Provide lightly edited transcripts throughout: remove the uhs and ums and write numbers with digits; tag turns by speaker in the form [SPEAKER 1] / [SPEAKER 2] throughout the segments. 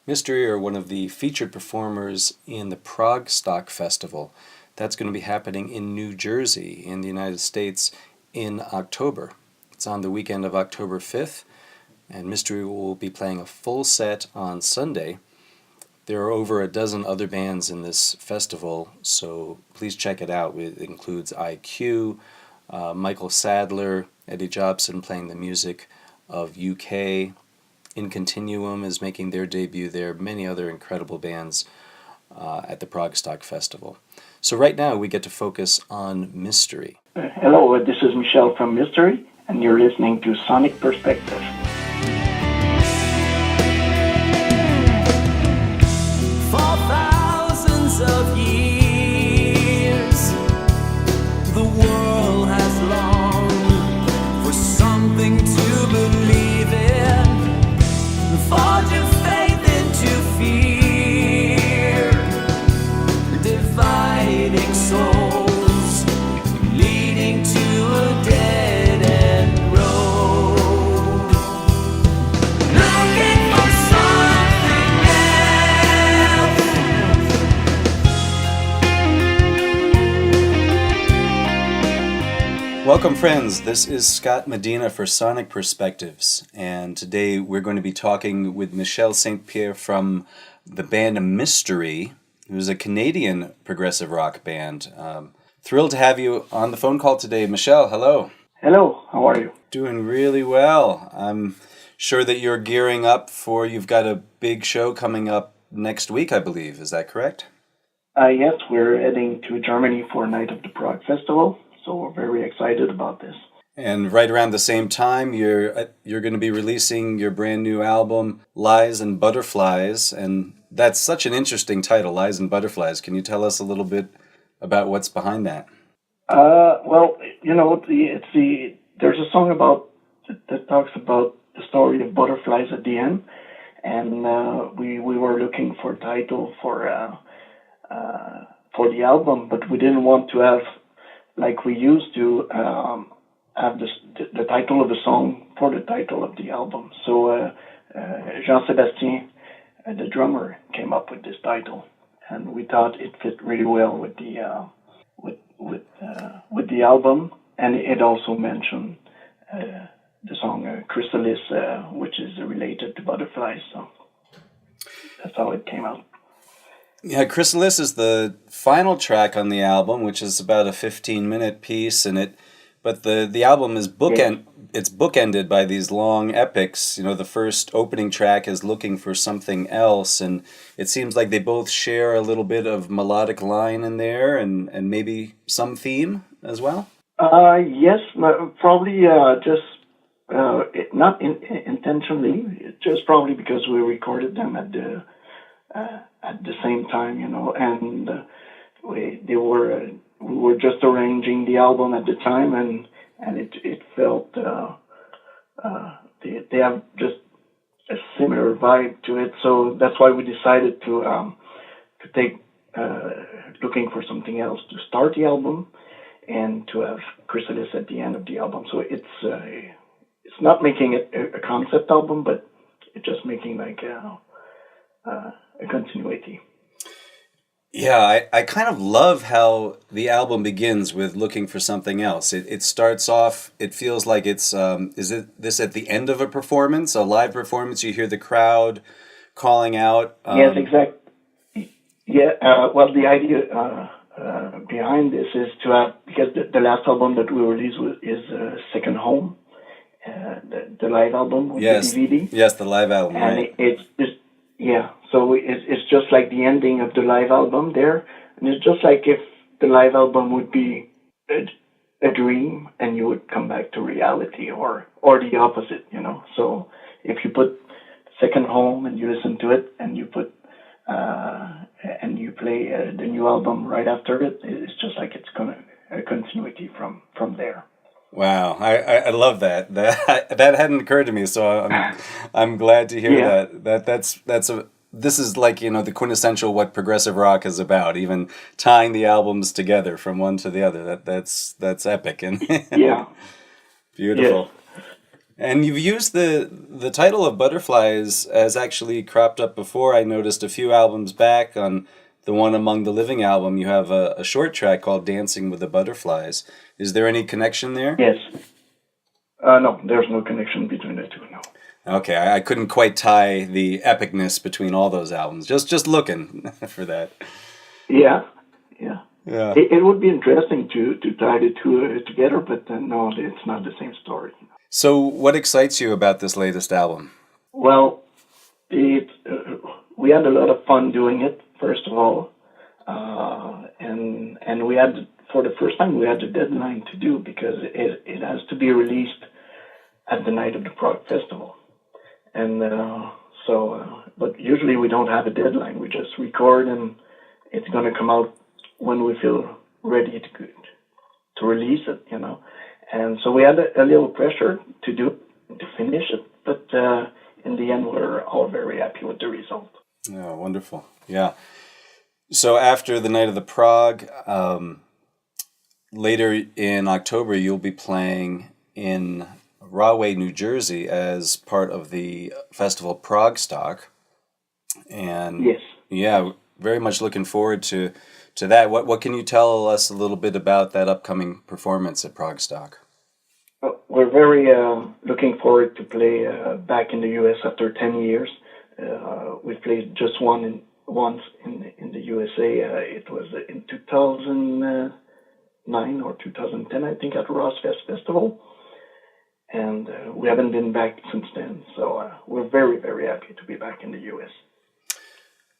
[SPEAKER 1] Mystery are one of the featured performers in the ProgStock Festival. That's going to be happening in New Jersey in the United States in October. It's on the weekend of October 5th, and Mystery will be playing a full set on Sunday. There are over a dozen other bands in this festival, so please check it out. It includes IQ, Michael Sadler, Eddie Jobson playing the music of UK. In Continuum is making their debut there. Many other incredible bands at the ProgStock Festival. So right now we get to focus on Mystery.
[SPEAKER 2] Hello, this is Michel from Mystery, and you're listening to Sonic Perspective.
[SPEAKER 3] For thousands of years, the world has longed for something to believe in. Forge your faith into fear, dividing souls, leading to a dead-end road. Looking for something else.
[SPEAKER 1] Welcome, friends. This is Scott Medina for Sonic Perspectives, and today we're going to be talking with Michel St-Père from the band Mystery, who's a Canadian progressive rock band. Thrilled to have you on the phone call today. Michel, hello.
[SPEAKER 2] Hello, how are you?
[SPEAKER 1] Doing really well. I'm sure that you're gearing up you've got a big show coming up next week, I believe. Is that correct?
[SPEAKER 2] Yes, we're heading to Germany for Night of the Prog Festival, so we're very excited about this.
[SPEAKER 1] And right around the same time, you're going to be releasing your brand new album, Lies and Butterflies, and that's such an interesting title, Lies and Butterflies. Can you tell us a little bit about what's behind that?
[SPEAKER 2] Well, there's a song that talks about the story of butterflies at the end, and we were looking for a title for the album, but we didn't want to have, like we used to, have the title of the song for the title of the album. So Jean-Sébastien, the drummer, came up with this title, and we thought it fit really well with the album, and it also mentioned the song Chrysalis, which is related to butterflies. So that's how it came out.
[SPEAKER 1] Yeah, Chrysalis is the final track on the album, which is about a 15-minute piece, but the album is it's bookended by these long epics. You know, the first opening track is Looking for Something Else, and it seems like they both share a little bit of melodic line in there and maybe some theme as well.
[SPEAKER 2] Yes, probably just not intentionally, just probably because we recorded them at the same time, and we were just arranging the album at the time, and it felt they have just a similar vibe to it, so that's why we decided to take Looking for Something Else to start the album, and to have Chrysalis at the end of the album. So it's not making it a concept album, but it's just making like a continuity.
[SPEAKER 1] Yeah, I kind of love how the album begins with Looking for Something Else. It starts off, it feels like it's, is it this at the end of a performance, a live performance? You hear the crowd calling out.
[SPEAKER 2] Yes, exactly. Yeah, well, the idea behind this is to have, because the last album that we released is Second Home, the live album with the DVD.
[SPEAKER 1] Yes, the live album,
[SPEAKER 2] and
[SPEAKER 1] right.
[SPEAKER 2] So it's just like the ending of the live album there, and it's just like if the live album would be a dream and you would come back to reality, or the opposite, So if you put Second Home and you listen to it, and you put and you play the new album right after it, it's just like it's a continuity from there.
[SPEAKER 1] Wow, I love that. That hadn't occurred to me, so I'm glad to hear that. This is like, the quintessential what progressive rock is about, even tying the albums together from one to the other. That's epic and
[SPEAKER 2] yeah.
[SPEAKER 1] beautiful.
[SPEAKER 2] Yes.
[SPEAKER 1] And you've used the title of Butterflies as actually cropped up before. I noticed a few albums back on the One Among the Living album, you have a short track called Dancing with the Butterflies. Is there any connection there?
[SPEAKER 2] Yes. No, there's no connection between the two, no.
[SPEAKER 1] Okay, I couldn't quite tie the epicness between all those albums. Just looking for that.
[SPEAKER 2] Yeah.
[SPEAKER 1] Yeah.
[SPEAKER 2] It would be interesting to tie the two together, but no, it's not the same story.
[SPEAKER 1] So what excites you about this latest album?
[SPEAKER 2] Well, we had a lot of fun doing it, first of all, and we had, for the first time, we had a deadline to do because it has to be released at the night of the Prog Festival, and but usually we don't have a deadline. We just record, and it's going to come out when we feel ready to release it, you know. And so we had a little pressure to finish it, but in the end, we're all very happy with the result.
[SPEAKER 1] Oh, wonderful. Yeah. So after the night of the Prog, later in October, you'll be playing in Rahway, New Jersey as part of the festival ProgStock. And
[SPEAKER 2] yes.
[SPEAKER 1] Yeah, very much looking forward to that. What can you tell us a little bit about that upcoming performance at ProgStock?
[SPEAKER 2] We're very looking forward to play back in the U.S. after 10 years. We played just once in the USA. It was in 2009 or 2010, I think, at Rossfest Festival. And we haven't been back since then. So we're very, very happy to be back in the U.S.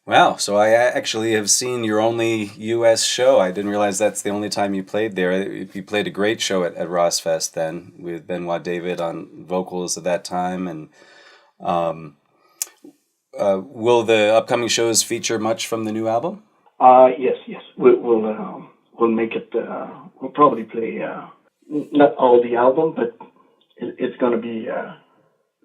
[SPEAKER 1] Wow, so I actually have seen your only U.S. show. I didn't realize that's the only time you played there. You played a great show at Rossfest then, with Benoit David on vocals at that time. And will the upcoming shows feature much from the new album?
[SPEAKER 2] Yes. We'll make it. We'll probably play not all the album, but it's going to be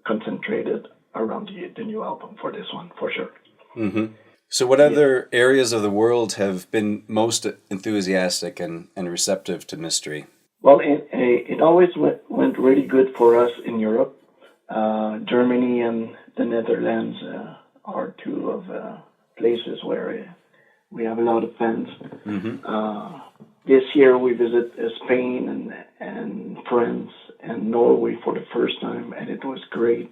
[SPEAKER 2] concentrated around the new album for this one, for sure.
[SPEAKER 1] Mm-hmm. So what other areas of the world have been most enthusiastic and receptive to Mystery?
[SPEAKER 2] Well, it always went really good for us in Europe. Germany and the Netherlands are two of places where we have a lot of fans. Mm-hmm. This year we visit Spain and France and Norway for the first time, and it was great.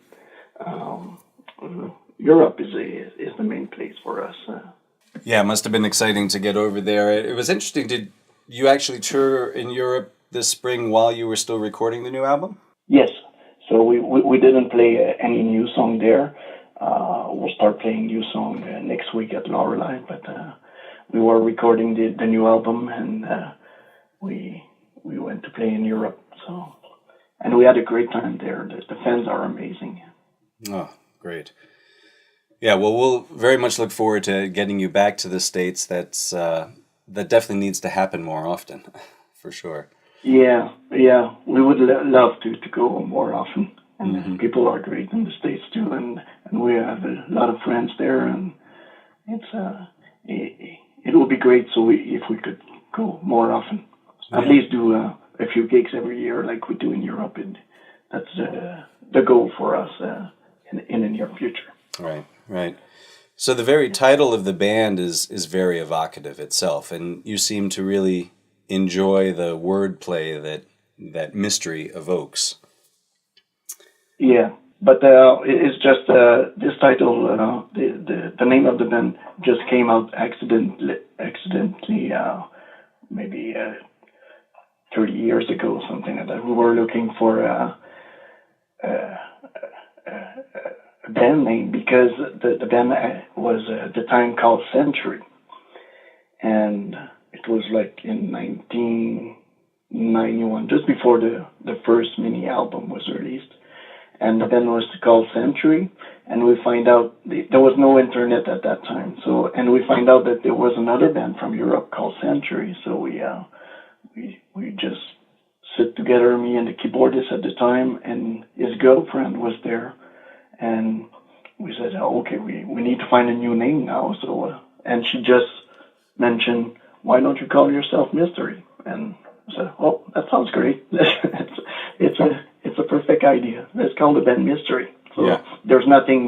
[SPEAKER 2] Europe is the main place for us.
[SPEAKER 1] Yeah, it must have been exciting to get over there. It was interesting. Did you actually tour in Europe this spring while you were still recording the new album?
[SPEAKER 2] Yes. So we didn't play any new song there. We'll start playing new song next week at Loreley, but we were recording the new album, and we went to play in Europe. So, and we had a great time there. The fans are amazing.
[SPEAKER 1] Oh, great. Yeah, well, we'll very much look forward to getting you back to the States. That definitely needs to happen more often, for sure. Yeah,
[SPEAKER 2] we would love to go more often. And people are great in the States too, and we have a lot of friends there, and it would be great if we could go more often. At least do a few gigs every year like we do in Europe, and that's the goal for us in the near future.
[SPEAKER 1] Right. So the very title of the band is very evocative itself, and you seem to really enjoy the wordplay that Mystery evokes.
[SPEAKER 2] Yeah, but it's just this title, the name of the band just came out accidentally maybe 30 years ago, something like that. We were looking for a band name because the band was at the time called Century, and it was like in 1991, just before the first mini album was released, and the band was called Century, and we find out there was no internet at that time, and we find out that there was another band from Europe called Century, so we just sit together, me and the keyboardist at the time, and his girlfriend was there. And we said, okay, we need to find a new name now. So, and she just mentioned, why don't you call yourself Mystery? And I said, that sounds great. It's a perfect perfect idea. Let's call the band Mystery. So
[SPEAKER 1] Yeah.
[SPEAKER 2] there's nothing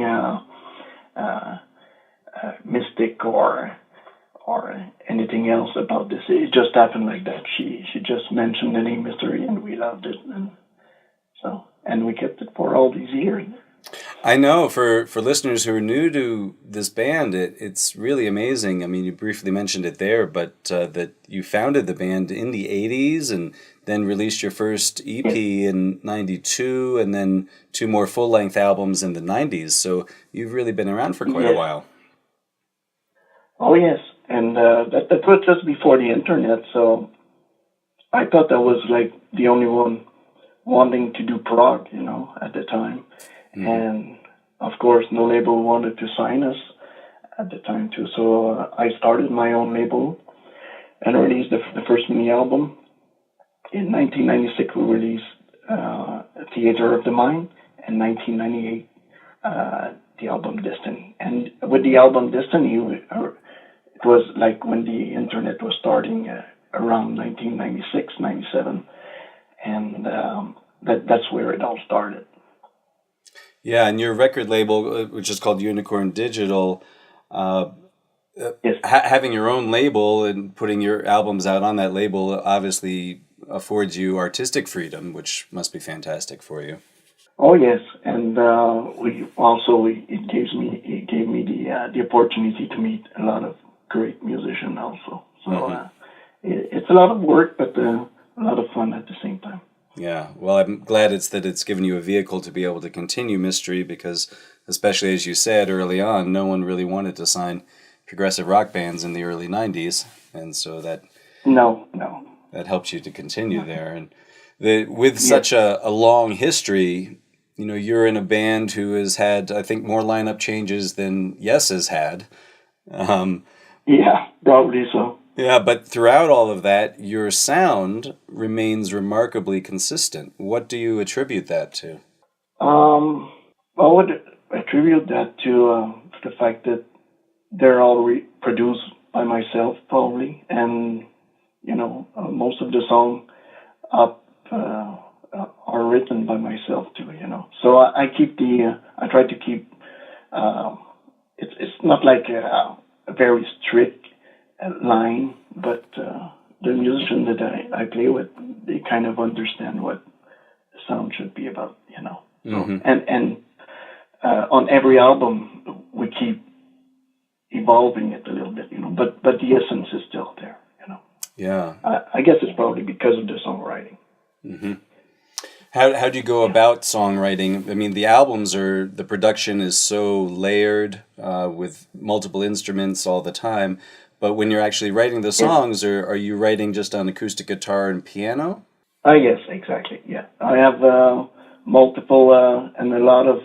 [SPEAKER 2] mystic or anything else about this. It just happened like that. She just mentioned the name Mystery, and we loved it, and we kept it for all these years.
[SPEAKER 1] I know for listeners who are new to this band, it's really amazing. I mean, you briefly mentioned it there, but that you founded the band in the 80s and then released your first EP in 92 and then 2 more full-length albums in the 90s. So you've really been around for quite a while.
[SPEAKER 2] Oh, yes. And that was just before the internet, so I thought that was like the only one wanting to do prog, at the time. Mm-hmm. And of course, no label wanted to sign us at the time too. So I started my own label and released the first mini album. In 1996, we released Theater of the Mind, and 1998, the album Destiny. And with the album Destiny, it was like when the internet was starting around 1996, 97, and that's where it all started.
[SPEAKER 1] Yeah, and your record label, which is called Unicorn Digital,
[SPEAKER 2] yes.
[SPEAKER 1] Having your own label and putting your albums out on that label obviously affords you artistic freedom, which must be fantastic for you.
[SPEAKER 2] Oh yes, and it gave me the opportunity to meet a lot of great musicians also. So it's a lot of work, but a lot of fun at the same time.
[SPEAKER 1] Yeah, well, I'm glad it's given you a vehicle to be able to continue Mystery because, especially as you said early on, no one really wanted to sign progressive rock bands in the early 90s, and so that helps you to continue there. And with such a long history, you're in a band who has had, I think, more lineup changes than Yes has had.
[SPEAKER 2] Yeah, probably so.
[SPEAKER 1] Yeah, but throughout all of that, your sound remains remarkably consistent. What do you attribute that to?
[SPEAKER 2] I would attribute that to the fact that they're all produced by myself, probably, and most of the songs are written by myself too. So I try to keep. It's not like a very strict line, but the musicians that I play with, they kind of understand what the sound should be about,
[SPEAKER 1] Mm-hmm.
[SPEAKER 2] And on every album we keep evolving it a little bit, but the essence is still there,
[SPEAKER 1] Yeah.
[SPEAKER 2] I guess it's probably because of the songwriting.
[SPEAKER 1] Mm-hmm. How do you go about songwriting? I mean, the production is so layered with multiple instruments all the time. But when you're actually writing the songs, are you writing just on acoustic guitar and piano?
[SPEAKER 2] Yes, exactly. Yeah, I have multiple and a lot of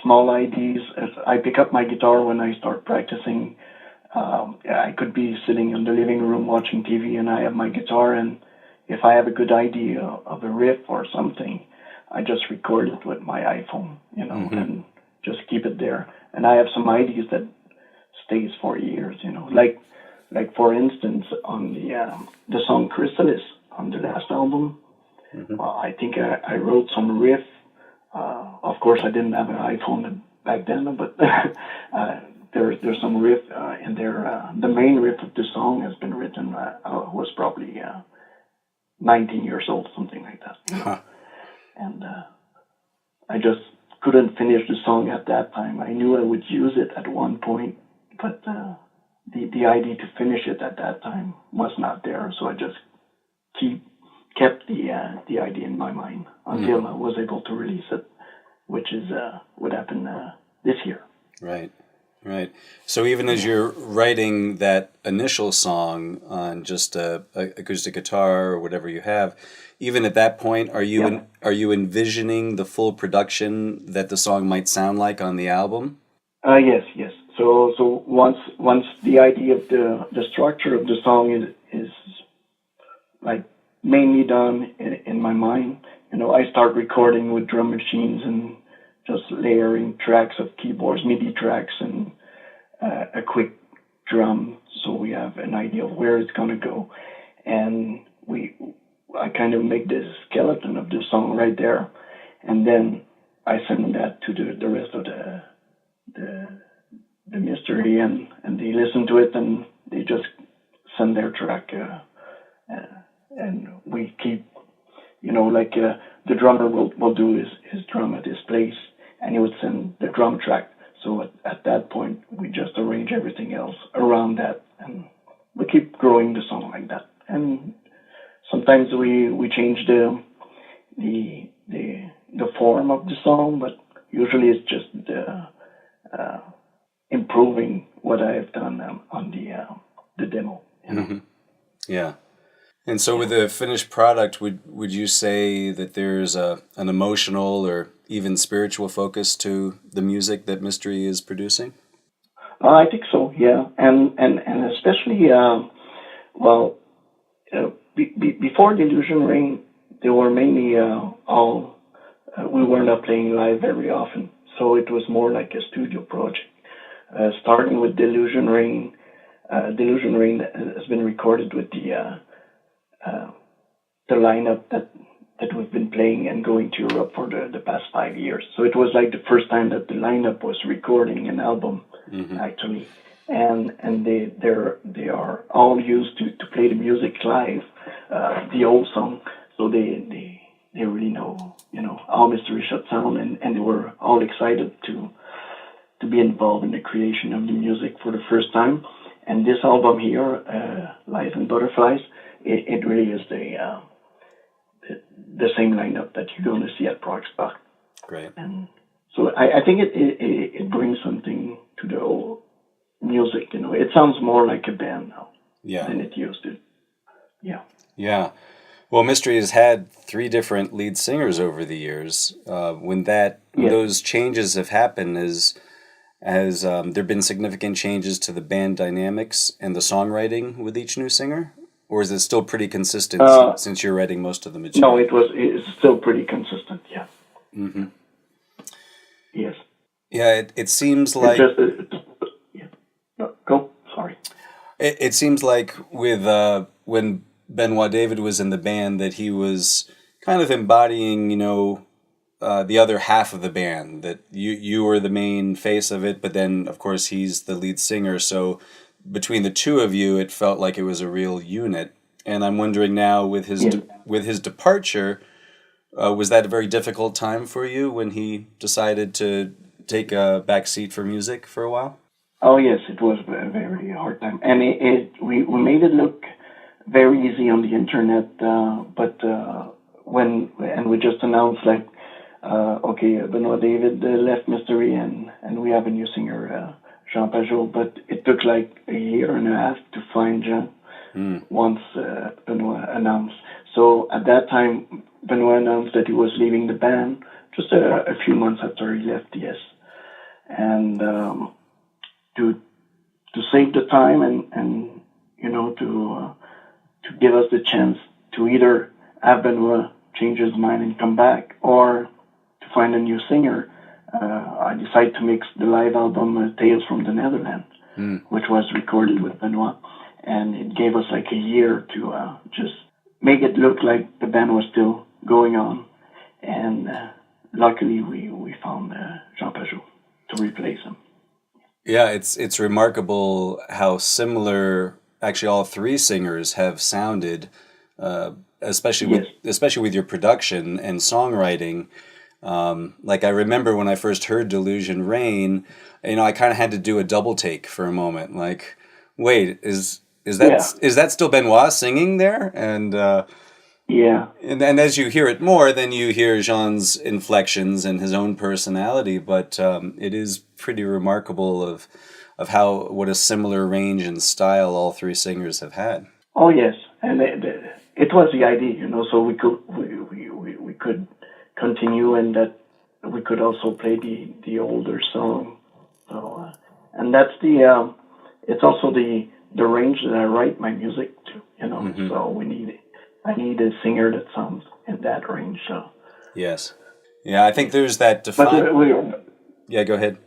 [SPEAKER 2] small ideas. As I pick up my guitar when I start practicing. I could be sitting in the living room watching TV, and I have my guitar, and if I have a good idea of a riff or something, I just record it with my iPhone,
[SPEAKER 1] Mm-hmm.
[SPEAKER 2] and just keep it there. And I have some ideas that stays for years, like for instance on the song Chrysalis on the last album. Mm-hmm. I think I wrote some riff. Of course, I didn't have an iPhone back then, but there's some riff in there. The main riff of the song has been written. Was probably 19 years old, something like that.
[SPEAKER 1] Huh.
[SPEAKER 2] And I just couldn't finish the song at that time. I knew I would use it at one point, but the idea to finish it at that time was not there. So I just kept the idea in my mind until I was able to release it, which is what happened this year.
[SPEAKER 1] Right. So even as you're writing that initial song on just a acoustic guitar or whatever you have, even at that point, are you envisioning the full production that the song might sound like on the album?
[SPEAKER 2] Yes. So once the idea of the structure of the song is like mainly done in my mind, I start recording with drum machines and just layering tracks of keyboards, MIDI tracks, and a quick drum, so we have an idea of where it's gonna go, and I kind of make this skeleton of the song right there, and then I send that to the rest of the mystery, and they listen to it, and they just send their track, and we keep, the drummer will do his drum at his place, and he would send the drum track. So at that point, we just arrange everything else around that, and we keep growing the song like that. And sometimes we change the form of the song, but usually it's just improving what I have done on the demo.
[SPEAKER 1] Mm-hmm. Yeah. And so with the finished product, would you say that there's an emotional or even spiritual focus to the music that Mystery is producing?
[SPEAKER 2] I think so, yeah. And especially, before Delusion Rain, they were mainly we were not playing live very often. So it was more like a studio project. Starting with Delusion Rain has been recorded with the lineup that we've been playing and going to Europe for the past 5 years. So it was like the first time that the lineup was recording an album, actually. And they are all used to play the music live, the old song. So they really know, how Mystery should sound, and they were all excited to be involved in the creation of the music for the first time. And this album here, Lies and Butterflies, it really is the same lineup that you're going to see at ProgStock.
[SPEAKER 1] Great.
[SPEAKER 2] And so I think it brings something to the whole music. It sounds more like a band now than it used to. Yeah.
[SPEAKER 1] Yeah. Well, Mystery has had 3 different lead singers over the years. When those changes have happened, has there been significant changes to the band dynamics and the songwriting with each new singer? Or is it still pretty consistent since you're writing most of the material?
[SPEAKER 2] No, it's still pretty consistent, yeah.
[SPEAKER 1] Mm-hmm.
[SPEAKER 2] Yes.
[SPEAKER 1] Yeah, it seems like...
[SPEAKER 2] yeah. No, go, sorry.
[SPEAKER 1] It seems like with when Benoit David was in the band that he was kind of embodying, the other half of the band, that you were the main face of it, but then, of course, he's the lead singer, so between the two of you, it felt like it was a real unit. And I'm wondering now, with his departure, was that a very difficult time for you when he decided to take a back seat for music for a while?
[SPEAKER 2] Oh yes, it was a very hard time, and we made it look very easy on the internet, but when we just announced Benoit David left Mystery, and we have a new singer, Jean Pajot, but it took like a year and a half to find Jean once Benoit announced. So at that time, Benoit announced that he was leaving the band just a few months after he left, yes. And to save the time and to give us the chance to either have Benoit change his mind and come back, or to find a new singer, I decided to mix the live album Tales from the Netherlands, which was recorded with Benoit, and it gave us like a year to just make it look like the band was still going on, and luckily we found Jean Pajot to replace him.
[SPEAKER 1] Yeah, it's remarkable how similar actually all 3 singers have sounded, especially with your production and songwriting. I remember when I first heard Delusion Rain, I kind of had to do a double take for a moment. Like, wait, is that still Benoit singing there? And and as you hear it more, then you hear Jean's inflections and his own personality. But it is pretty remarkable of what a similar range and style all 3 singers have had.
[SPEAKER 2] Oh yes, and it was the idea, so we could continue, and that we could also play the older song. So and that's it's also the range that I write my music to, So I need a singer that sounds in that range. So
[SPEAKER 1] yes, yeah, I think there's that defined. Yeah, go ahead.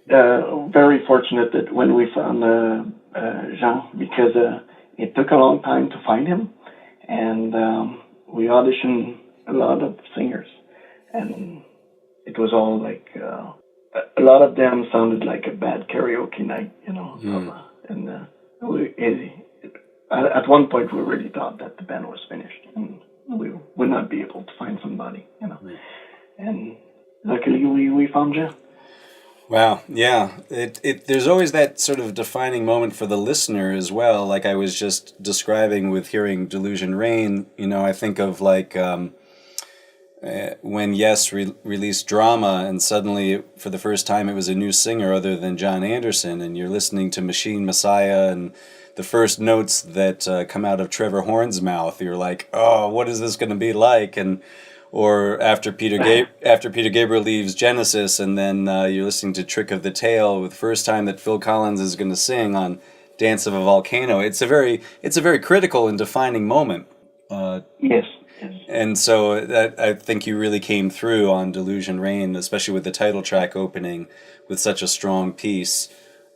[SPEAKER 2] Very fortunate that when we found Jean, because it took a long time to find him, and we auditioned a lot of singers, and it was all like a lot of them sounded like a bad karaoke night, at one point we really thought that the band was finished and we would not be able to find somebody, and luckily we found Jeff.
[SPEAKER 1] Wow, yeah. There's always that sort of defining moment for the listener as well. Like I was just describing with hearing Delusion Rain, I think of like when Yes released Drama, and suddenly for the first time it was a new singer other than John Anderson, and you're listening to Machine Messiah and the first notes that come out of Trevor Horn's mouth, you're like, oh, what is this going to be like? Or after Peter Gabriel leaves Genesis, and then you're listening to Trick of the Tail, with the first time that Phil Collins is going to sing on Dance of a Volcano. It's a very critical and defining moment.
[SPEAKER 2] Yes.
[SPEAKER 1] And so that, I think you really came through on Delusion Rain, especially with the title track opening with such a strong piece.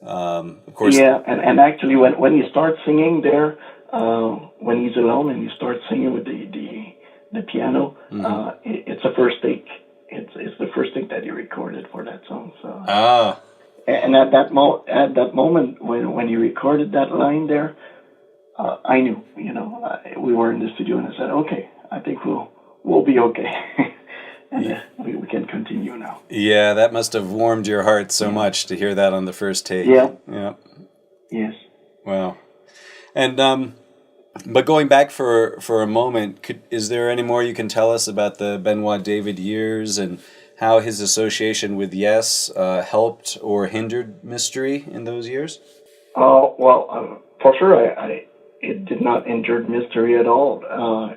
[SPEAKER 1] Of course.
[SPEAKER 2] Yeah, and actually when you start singing there, when he's alone and you start singing with the piano, it's a first take. It's the first take that he recorded for that song. So. And at that moment when he recorded that line there, I knew, we were in the studio and I said, okay, I think we'll be okay, and we can continue now.
[SPEAKER 1] Yeah, that must have warmed your heart so much to hear that on the first take.
[SPEAKER 2] Yeah.
[SPEAKER 1] Yeah.
[SPEAKER 2] Yes.
[SPEAKER 1] Wow. And but going back for a moment, is there any more you can tell us about the Benoit David years and how his association with Yes helped or hindered Mystery in those years?
[SPEAKER 2] Well, for sure, it did not injure Mystery at all.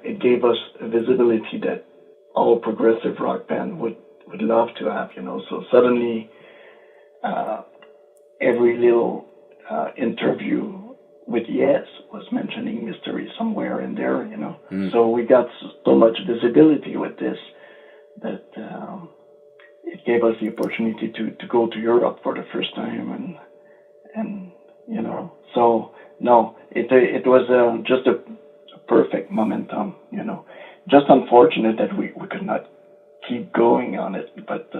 [SPEAKER 2] It gave us a visibility that all progressive rock band would love to have, So suddenly, every little interview with Yes was mentioning Mystery somewhere in there, So we got so much visibility with this that it gave us the opportunity to go to Europe for the first time, and so no, it was just a perfect momentum, Just unfortunate that we could not keep going on it, but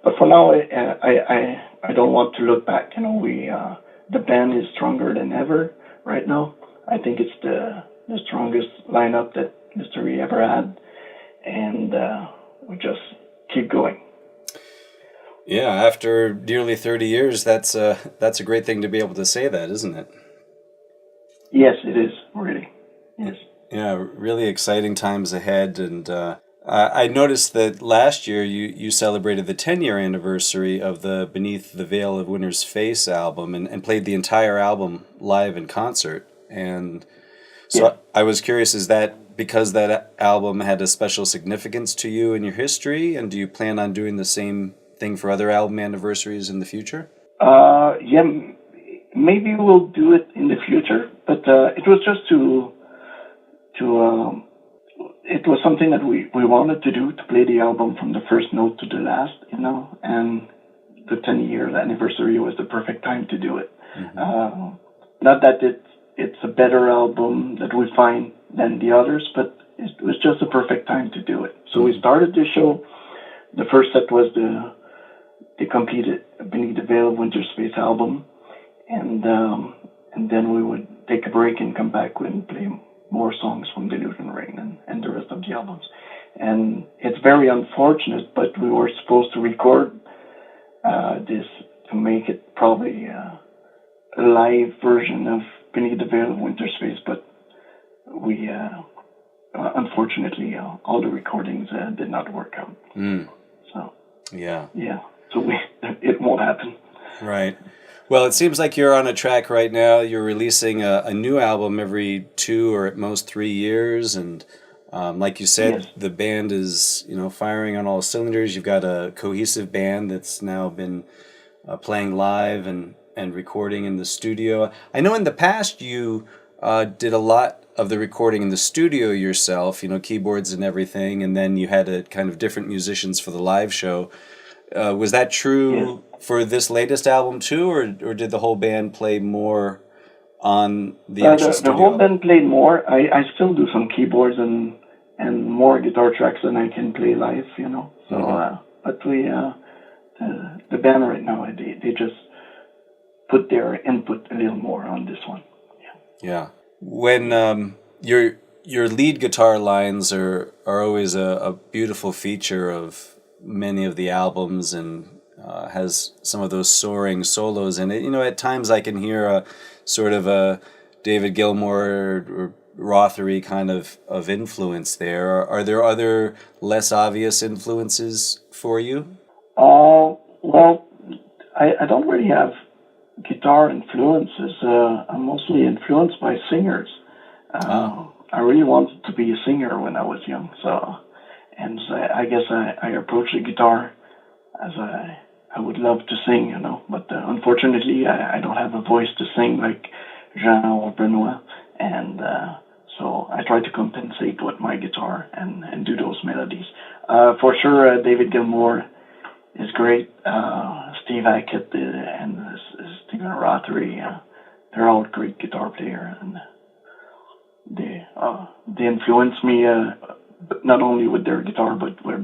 [SPEAKER 2] but for now I don't want to look back. The band is stronger than ever right now. I think it's the strongest lineup that Mystery ever had, and we just keep going.
[SPEAKER 1] Yeah, after nearly 30 years, that's a great thing to be able to say that, isn't it?
[SPEAKER 2] Yes, it is, really. Yes.
[SPEAKER 1] Yeah, really exciting times ahead. And I noticed that last year you celebrated the 10-year anniversary of the Beneath the Veil of Winter's Face album and played the entire album live in concert. And so yeah. I was curious, is that because that album had a special significance to you in your history? And do you plan on doing the same thing for other album anniversaries in the future?
[SPEAKER 2] Yeah, maybe we'll do it in the future, but it was just it was something that we wanted to do, to play the album from the first note to the last, and the 10-year anniversary was the perfect time to do it. Mm-hmm. Not that it's a better album that we find than the others, but it was just a perfect time to do it. So we started the show. The first set was the completed Beneath the Veil of Winter Space album, and then we would take a break and come back and play more songs from Delusion Rain and the rest of the albums. And it's very unfortunate, but we were supposed to record this to make it probably a live version of Beneath the Veil of Winter Space, but we unfortunately all the recordings did not work out. So yeah. So it won't happen.
[SPEAKER 1] Right. Well, it seems like you're on a track right now. You're releasing a new album every 2 or at most 3 years, and like you said, yes. The band is firing on all cylinders. You've got a cohesive band that's now been playing live and recording in the studio. I know in the past you did a lot of the recording in the studio yourself, keyboards and everything, and then you had a kind of different musicians for the live show. Was that true for this latest album too, or did the whole band play more on the actual studio?
[SPEAKER 2] The whole band played more. I still do some keyboards and and more guitar tracks than I can play live, So, but the band right now, they just put their input a little more on this one.
[SPEAKER 1] Yeah. When your lead guitar lines are always a beautiful feature of many of the albums, and has some of those soaring solos in it. At times I can hear a sort of a David Gilmour or Rothery kind of influence there. Are there other less obvious influences for you?
[SPEAKER 2] Well, I don't really have guitar influences. I'm mostly influenced by singers. I really wanted to be a singer when I was young, so I guess I approached the guitar as I would love to sing, but unfortunately I don't have a voice to sing like Jean or Benoit, and so I try to compensate with my guitar and do those melodies. For sure, David Gilmour is great. Steve Hackett and Stephen Rothery, they're all great guitar players, and they influence me not only with their guitar but with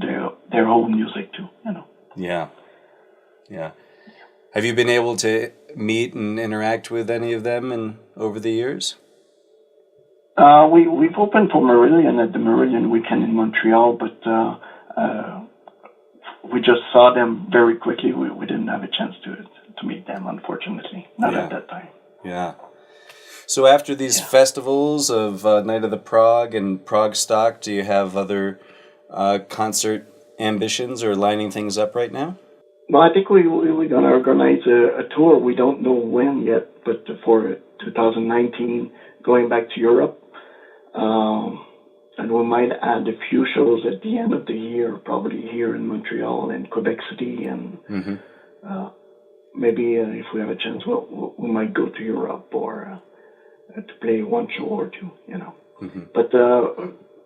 [SPEAKER 2] their own music too.
[SPEAKER 1] Yeah. Have you been able to meet and interact with any of them over the years?
[SPEAKER 2] We've opened for Marillion at the Marillion weekend in Montreal, but we just saw them very quickly. We didn't have a chance to meet them, unfortunately. Not at that time.
[SPEAKER 1] Yeah. So after these festivals of Night of the Prog and ProgStock, do you have other concert ambitions or lining things up right now?
[SPEAKER 2] Well, I think we're going to organize a tour. We don't know when yet, but for 2019, going back to Europe. And we might add a few shows at the end of the year, probably here in Montreal and Quebec City, and maybe if we have a chance, we might go to Europe or to play one show or two, But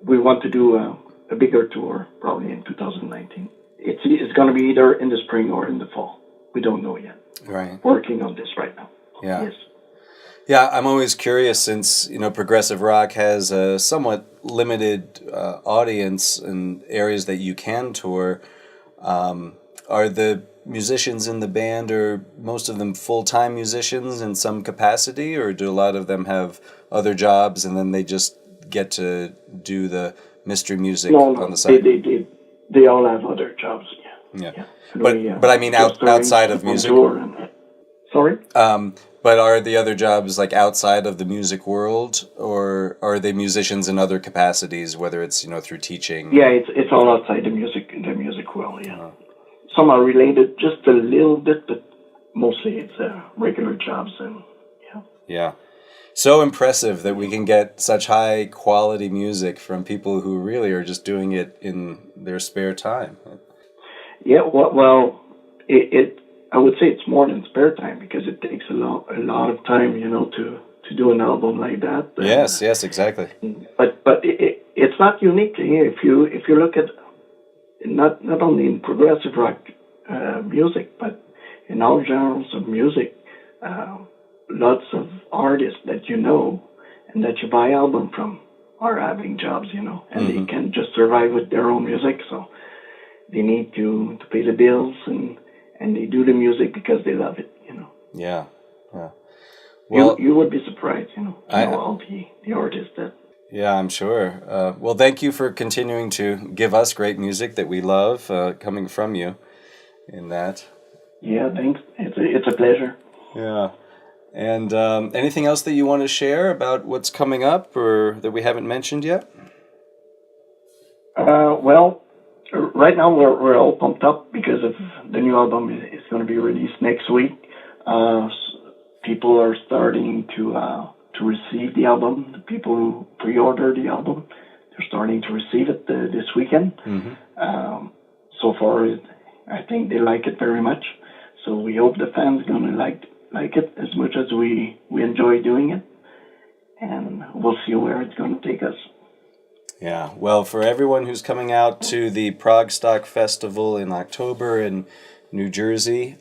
[SPEAKER 2] we want to do a bigger tour probably in 2019. It's going to be either in the spring or in the fall. We don't know yet.
[SPEAKER 1] Right.
[SPEAKER 2] Working on this right now.
[SPEAKER 1] Yeah.
[SPEAKER 2] Yes.
[SPEAKER 1] Yeah, I'm always curious, since progressive rock has a somewhat limited audience in areas that you can tour. Are the musicians in the band, or most of them full-time musicians in some capacity, or do a lot of them have other jobs and then they just get to do the mystery music on the side?
[SPEAKER 2] They all have other jobs.
[SPEAKER 1] Yeah. But I mean outside of music.
[SPEAKER 2] Sorry.
[SPEAKER 1] But are the other jobs like outside of the music world, or are they musicians in other capacities, whether it's through teaching?
[SPEAKER 2] Yeah, it's all outside the music world. Yeah, some are related just a little bit, but mostly it's regular jobs and
[SPEAKER 1] Yeah, so impressive that we can get such high quality music from people who really are just doing it in their spare time.
[SPEAKER 2] Yeah, well, I would say it's more than spare time, because it takes a lot of time, to do an album like that.
[SPEAKER 1] Yes, exactly.
[SPEAKER 2] But it's not unique here. If you look at not only in progressive rock music, but in all genres of music, lots of artists that and that you buy album from are having jobs, and they can just survive with their own music. So they need to pay the bills, and they do the music because they love it,
[SPEAKER 1] Yeah. Well,
[SPEAKER 2] you would be surprised, all the artists that.
[SPEAKER 1] Yeah, I'm sure. Well, thank you for continuing to give us great music that we love, coming from you in that.
[SPEAKER 2] Yeah, thanks. It's a pleasure.
[SPEAKER 1] Yeah. And anything else that you want to share about what's coming up, or that we haven't mentioned yet?
[SPEAKER 2] Well, right now we're all pumped up because of the new album is going to be released next week. People are starting to receive the album. The people who pre-order the album, they're starting to receive it this weekend. So far, I think they like it very much. So we hope the fans are going to like it as much as we enjoy doing it. And we'll see where it's going to take us.
[SPEAKER 1] Yeah, well, for everyone who's coming out to the ProgStock Festival in October in New Jersey,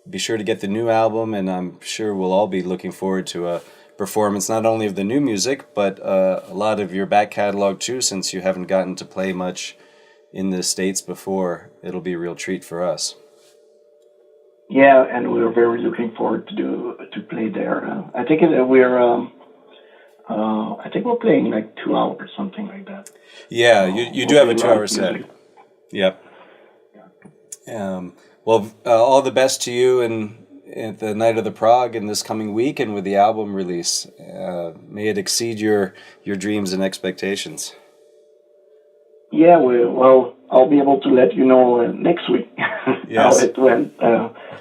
[SPEAKER 1] be sure to get the new album, and I'm sure we'll all be looking forward to a performance, not only of the new music, but a lot of your back catalog too, since you haven't gotten to play much in the States before. It'll be a real treat for us.
[SPEAKER 2] Yeah, and we're very looking forward to play there. I think we're playing like 2 hours, something like that.
[SPEAKER 1] Yeah, you do have a 2-hour set.
[SPEAKER 2] Music.
[SPEAKER 1] Yep. Well, all the best to you and at the night of the Prog in this coming week and with the album release. May it exceed your dreams and expectations.
[SPEAKER 2] Yeah, well, I'll be able to let you know next week
[SPEAKER 1] Yes.
[SPEAKER 2] how it went.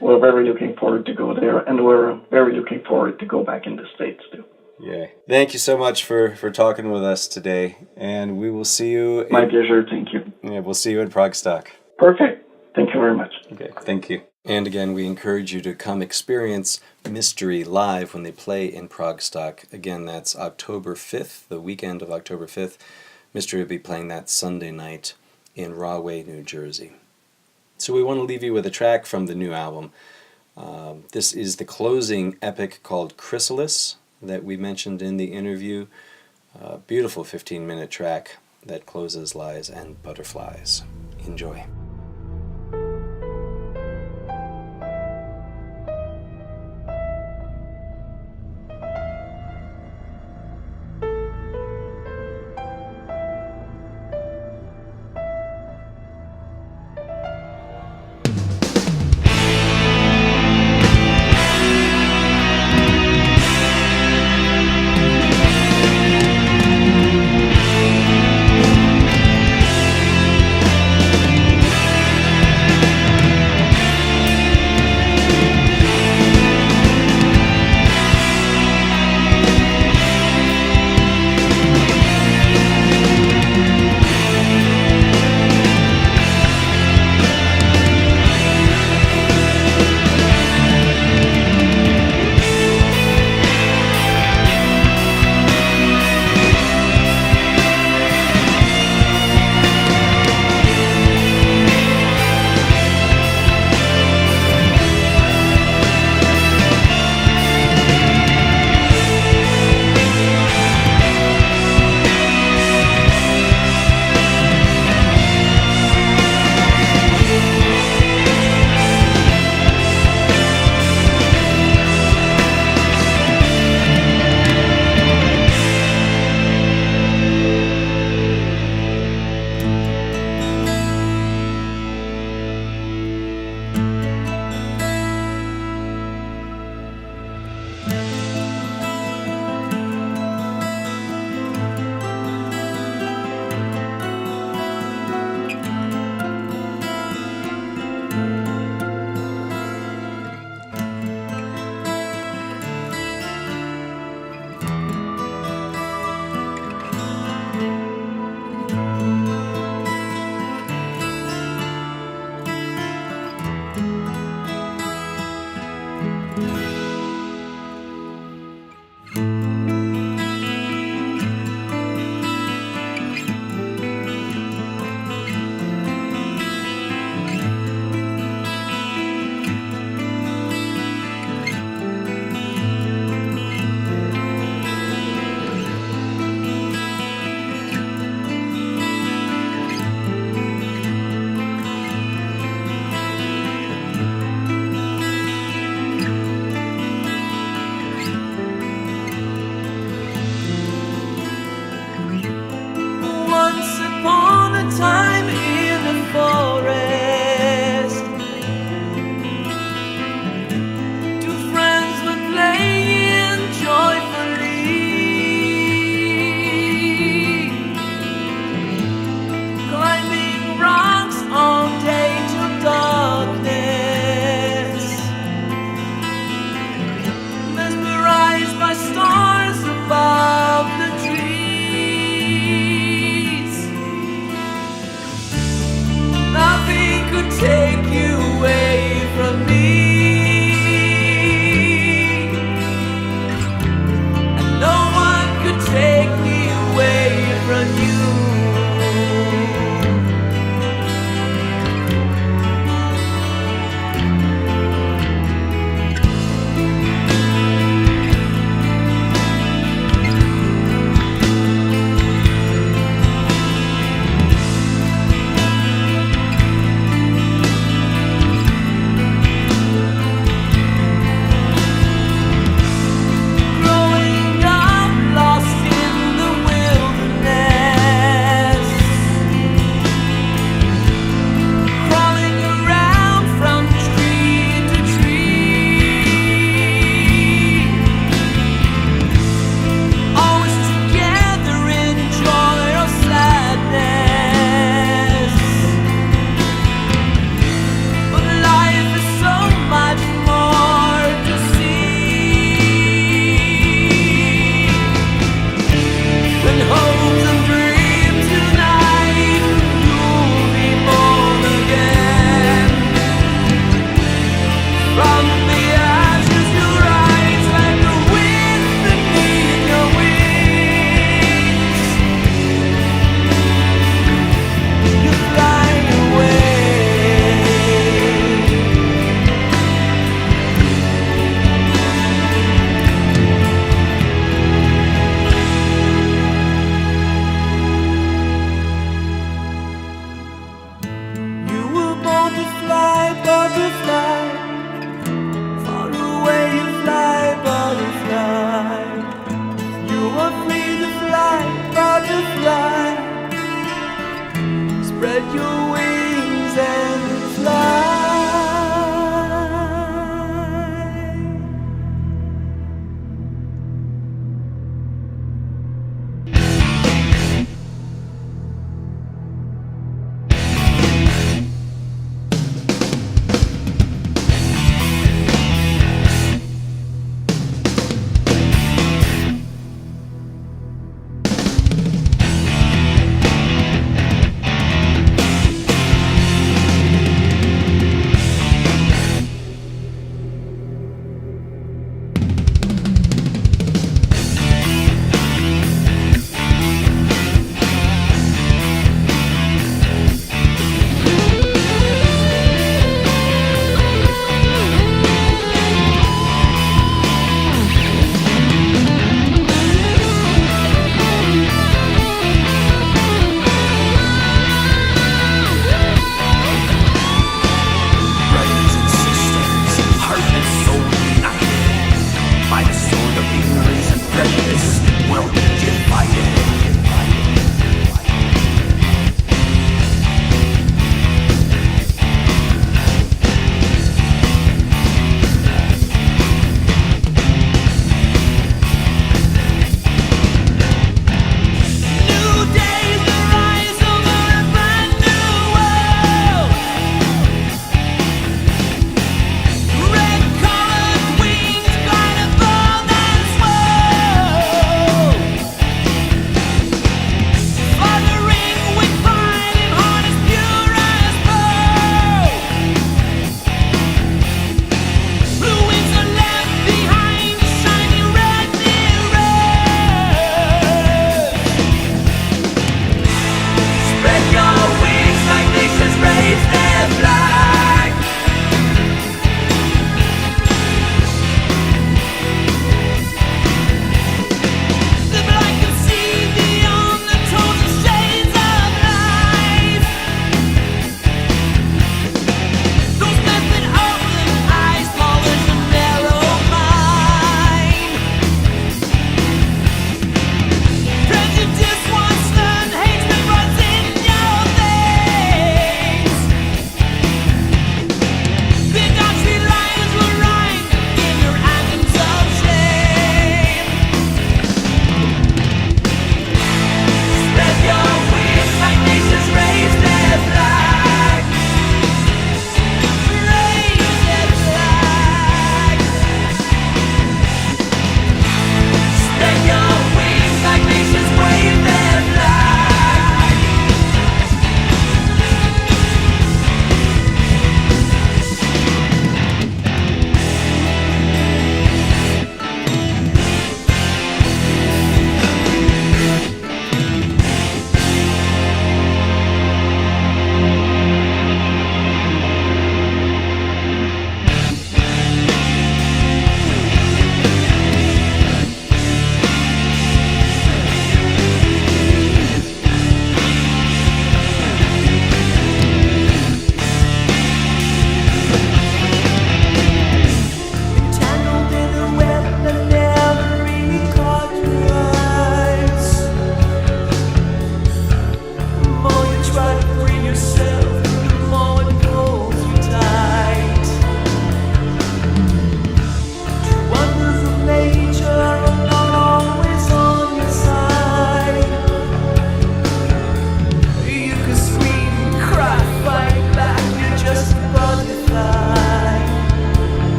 [SPEAKER 2] We're very looking forward to go there, and we're very looking forward to go back in the States too.
[SPEAKER 1] Yeah. Thank you so much for talking with us today, and we will see you.
[SPEAKER 2] My pleasure, thank you.
[SPEAKER 1] Yeah, we'll see you in ProgStock.
[SPEAKER 2] Perfect. Thank you very much.
[SPEAKER 1] Okay, thank you. And again, we encourage you to come experience Mystery live when they play in ProgStock. Again, that's October 5th, the weekend of October 5th. Mystery will be playing that Sunday night in Rahway, New Jersey. So we want to leave you with a track from the new album. This is the closing epic called Chrysalis that we mentioned in the interview. A beautiful 15-minute track that closes Lies and Butterflies. Enjoy.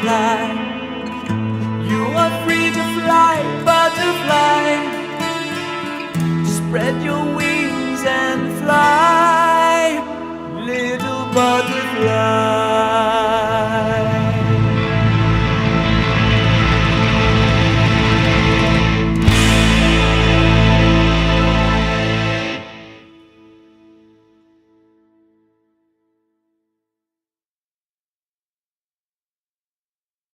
[SPEAKER 3] butterfly. You are free to fly, butterfly. Spread your wings and fly, little butterfly.